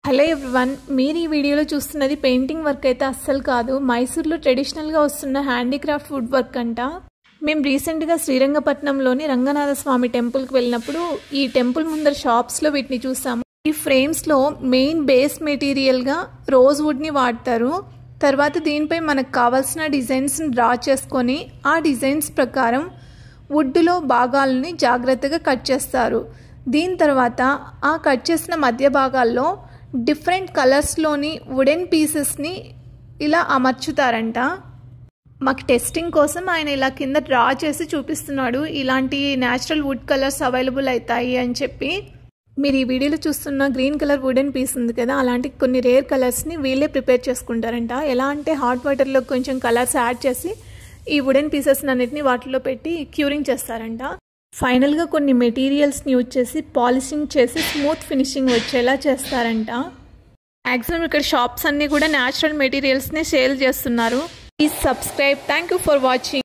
Hello everyone, మీరు ఈ వీడియోలో చూస్తున్నది పెయింటింగ్ వర్క్ అయితే అస్సలు కాదు. మైసూర్లో ట్రెడిషనల్గా వస్తున్న హ్యాండీక్రాఫ్ట్ వుడ్ వర్క్ అంట. మేము రీసెంట్గా శ్రీరంగపట్నంలోని రంగనాథ స్వామి టెంపుల్కి వెళ్ళినప్పుడు ఈ టెంపుల్ ముందర షాప్స్లో వీటిని చూసాము. ఈ ఫ్రేమ్స్లో మెయిన్ బేస్ మెటీరియల్గా రోజ్ వుడ్ని వాడతారు. తర్వాత దీనిపై మనకు కావాల్సిన డిజైన్స్ని డ్రా చేసుకొని ఆ డిజైన్స్ ప్రకారం వుడ్లో భాగాలని జాగ్రత్తగా కట్ చేస్తారు. దీని తర్వాత ఆ కట్ చేసిన మధ్య భాగాల్లో డిఫరెంట్ కలర్స్లోని వుడెన్ పీసెస్ని ఇలా అమర్చుతారంట. మాకు టెస్టింగ్ కోసం ఆయన ఇలా కింద డ్రా చేసి చూపిస్తున్నాడు, ఇలాంటి న్యాచురల్ వుడ్ కలర్స్ అవైలబుల్ అవుతాయి అని చెప్పి. మీరు ఈ వీడియోలో చూస్తున్న గ్రీన్ కలర్ వుడెన్ పీస్ ఉంది కదా, అలాంటి కొన్ని రేర్ కలర్స్ని వీళ్ళే ప్రిపేర్ చేసుకుంటారంట. ఎలా అంటే హాట్ వాటర్లో కొంచెం కలర్స్ యాడ్ చేసి ఈ వుడెన్ పీసెస్ అన్నిటిని వాటిలో పెట్టి క్యూరింగ్ చేస్తారంట. ఫైనల్గా కొన్ని మెటీరియల్స్ని యూజ్ చేసి పాలిషింగ్ చేసి స్మూత్ ఫినిషింగ్ వచ్చేలా చేస్తారంట. మ్యాక్సిమం ఇక్కడ షాప్స్ అన్నీ కూడా న్యాచురల్ మెటీరియల్స్ని సేల్ చేస్తున్నారు. Please subscribe. Thank you for watching.